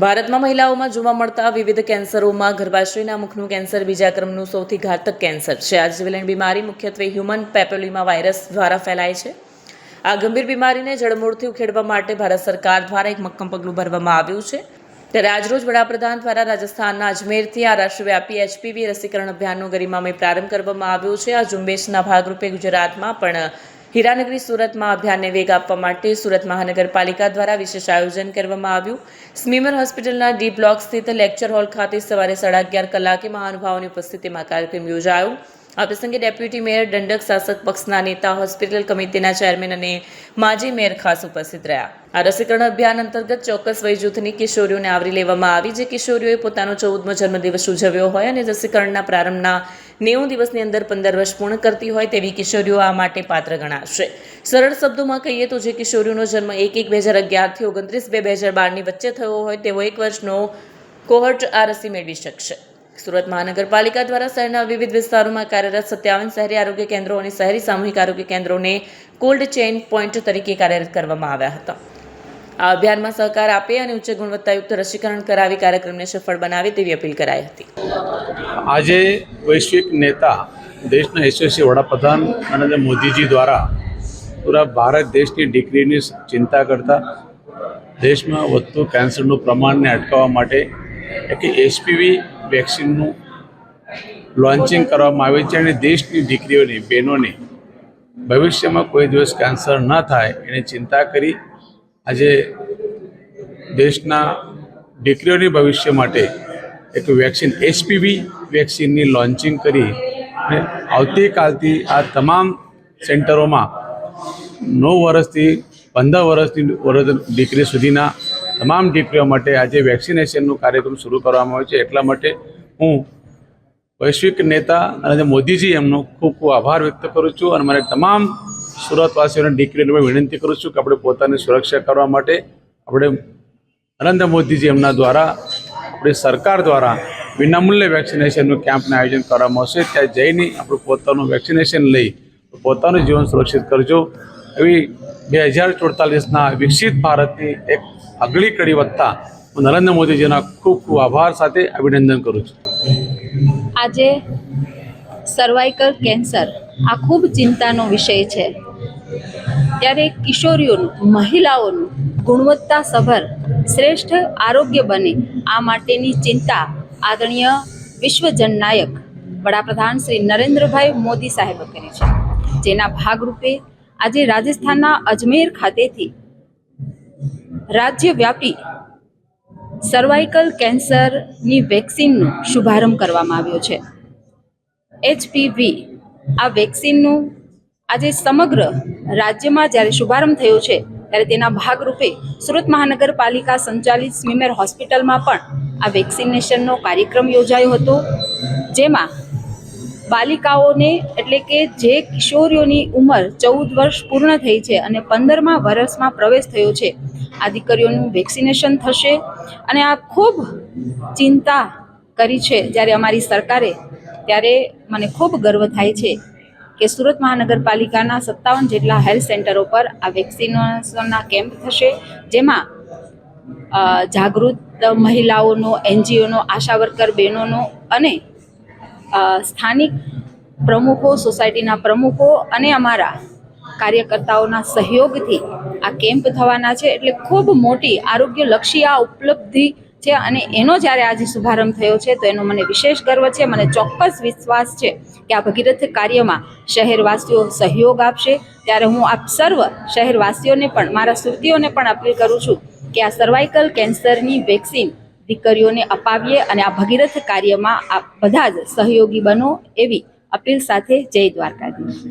ભારતમાં મહિલાઓમાં જોવા મળતા વિવિધ કેન્સરોમાં ગર્ભાશયના મુખનું કેન્સર બીજા ક્રમનું સૌથી ઘાતક કેન્સર છે. આ જીવલેણ બીમારી મુખ્યત્વે હ્યુમન પેપિલોમા વાયરસ દ્વારા ફેલાય છે. આ ગંભીર બીમારીને જડમૂળથી ઉખેડવા માટે ભારત સરકાર દ્વારા એક મક્કમ પગલું ભરવામાં આવ્યું છે. ત્યારે આજરોજ વડાપ્રધાન દ્વારા રાજસ્થાનના અજમેરથી આ રાષ્ટ્રવ્યાપી એચપીવી રસીકરણ અભિયાનનો ગરિમામય પ્રારંભ કરવામાં આવ્યો છે. આ ઝુંબેશના ભાગરૂપે ગુજરાતમાં પણ હીરાનગરી સુરતમાં અભિયાનને વેગ આપવા માટે સુરત મહાનગરપાલિકા દ્વારા વિશેષ આયોજન કરવામાં આવ્યું. સ્મીમેર હોસ્પિટલના ડી બ્લોક સ્થિત લેક્ચર હોલ ખાતે સવારે 11:30 કલાકે મહાનુભાવોની ઉપસ્થિતિમાં કાર્યક્રમ યોજાયો. આ પ્રસંગે ડેપ્યુટી મેયર, દંડક શાસક પક્ષના નેતા, હોસ્પિટલ કમિટીના ચેરમેન અને માજી મેયર ખાસ ઉપસ્થિત રહ્યા. આ રસીકરણ અભિયાન અંતર્ગત ચોક્કસ વય જૂથની કિશોરીઓને આવરી લેવામાં આવી. જે કિશોરીઓએ પોતાનો 14મો જન્મદિવસ ઉજવ્યો હોય અને રસીકરણના પ્રારંભના 90 દિવસની અંદર 15 વર્ષ પૂર્ણ કરતી હોય તેવી કિશોરીઓ આ માટે પાત્ર ગણાશે. સરળ શબ્દોમાં કહીએ તો જે કિશોરીઓનો જન્મ 1/1/2011 થી 29/2/2012 ની વચ્ચે થયો હોય તેવો 1 વર્ષનો કોહોર્ટ આ રસી મેળવી શકશે. સુરત મહાનગરપાલિકા દ્વારા શહેરના વિવિધ વિસ્તારોમાં કાર્યરત 57 શહેરી આરોગ્ય કેન્દ્રો અને શહેરી સામૂહિક આરોગ્ય કેન્દ્રોને કોલ્ડ ચેઇન પોઈન્ટ તરીકે કાર્યરત કરવામાં આવ્યા હતા. આ અભિયાનમાં સહકાર આપે અને ઉચ્ચ ગુણવત્તાયુક્ત રસીકરણ કરાવી કાર્યક્રમને સફળ બનાવે તેવી અપીલ કરાઈ હતી. આજે વૈશ્વિક નેતા, દેશના યશસ્વી વડાપ્રધાન નરેન્દ્ર મોદીજી દ્વારા પૂરા ભારત દેશની દીકરીની ચિંતા કરતા દેશમાં વધતું કેન્સરનું પ્રમાણને અટકાવવા માટે એક એચપીવી વેક્સિનનું લોન્ચિંગ કરવામાં આવ્યું છે અને દેશની દીકરીઓની, બહેનોને ભવિષ્યમાં કોઈ દિવસ કેન્સર ન થાય એની ચિંતા કરી આજે દેશના દીકરીઓની ભવિષ્ય માટે એક વેક્સિન એચપીવી વેક્સિનની લોન્ચિંગ કરી અને આવતીકાલથી આ તમામ સેન્ટરોમાં 9 વર્ષથી 15 વર્ષની દીકરી સુધીના તમામ દીકરીઓ માટે આજે વેક્સિનેશનનું કાર્યક્રમ શરૂ કરવામાં આવ્યો છે. એટલા માટે હું વૈશ્વિક નેતા નરેન્દ્ર મોદીજી એમનો ખૂબ ખૂબ આભાર વ્યક્ત કરું છું અને મારે તમામ સુરતવાસીઓને, દીકરીઓને વિનંતી કરું છું કે આપણે પોતાની સુરક્ષા કરવા માટે આપણે નરેન્દ્ર મોદીજી એમના દ્વારા, આપણી સરકાર દ્વારા વિનામૂલ્યે વેક્સિનેશનનું કેમ્પનું આયોજન કરવામાં આવશે. ત્યાં જઈને આપણું પોતાનું વેક્સિનેશન લઈ પોતાનું જીવન સુરક્ષિત કરજો. એવી 2048ના વિકસિત ભારતની એક આગલી કડી વધતા હું નરેન્દ્ર મોદીજીના ખૂબ ખૂબ આભાર સાથે અભિનંદન કરું છું. આજે સર્વાઇકલ કેન્સર આ ખૂબ ચિંતાનો વિષય છે. ત્યારે કિશોરીઓનું, મહિલાઓનું ગુણવત્તાસભર શ્રેષ્ઠ આરોગ્ય બને આ માટેની ચિંતા આદરણીય વિશ્વ જનનાયક વડાપ્રધાન શ્રી નરેન્દ્રભાઈ મોદી સાહેબે કરી છે. જેના ભાગરૂપે આજે રાજસ્થાનના અજમેર ખાતેથી રાજ્યવ્યાપી સર્વાઇકલ કેન્સરની વેક્સિનનો શુભારંભ કરવામાં આવ્યો છે. એચપીવી આ વેક્સિનનું આજે સમગ્ર રાજ્યમાં જ્યારે શુભારંભ થયો છે ત્યારે તેના ભાગરૂપે સુરત મહાનગરપાલિકા સંચાલિત સ્મીમેર હોસ્પિટલમાં પણ આ વેક્સિનેશનનો કાર્યક્રમ યોજાયો હતો. જેમાં બાલિકાઓને, એટલે કે જે કિશોરીઓની ઉંમર 14 વર્ષ પૂર્ણ થઈ છે અને 15મા વર્ષમાં પ્રવેશ થયો છે, આ દીકરીઓનું વેક્સિનેશન થશે. અને આ ખૂબ ચિંતા કરી છે જ્યારે અમારી સરકારે, ત્યારે મને ખૂબ ગર્વ થાય છે કે સુરત મહાનગરપાલિકાના 57 જેટલા હેલ્થ સેન્ટરો પર આ વેક્સિનેશનના કેમ્પ થશે. જેમાં જાગૃત મહિલાઓનો, એનજીઓનો, આશા વર્કર બહેનોનો અને સ્થાનિક પ્રમુખો, સોસાયટીના પ્રમુખો અને અમારા કાર્યકર્તાઓના સહયોગથી આ કેમ્પ થવાના છે. એટલે ખૂબ મોટી આરોગ્યલક્ષી આ ઉપલબ્ધિ છે અને એનો જ્યારે આજે શુભારંભ થયો છે તો એનો મને વિશેષ ગર્વ છે. મને ચોક્કસ વિશ્વાસ છે કે આ ભગીરથ કાર્યમાં શહેરવાસીઓ સહયોગ આપશે. ત્યારે હું આપ સર્વ શહેરવાસીઓને પણ, મારા સુરતીઓને પણ અપીલ કરું છું કે આ સર્વાઇકલ કેન્સરની વેક્સિન દીકરીઓને અપાવીએ અને આ ભગીરથ કાર્યમાં આપ બધા જ સહયોગી બનો એવી અપીલ સાથે જય દ્વારકાધીશ.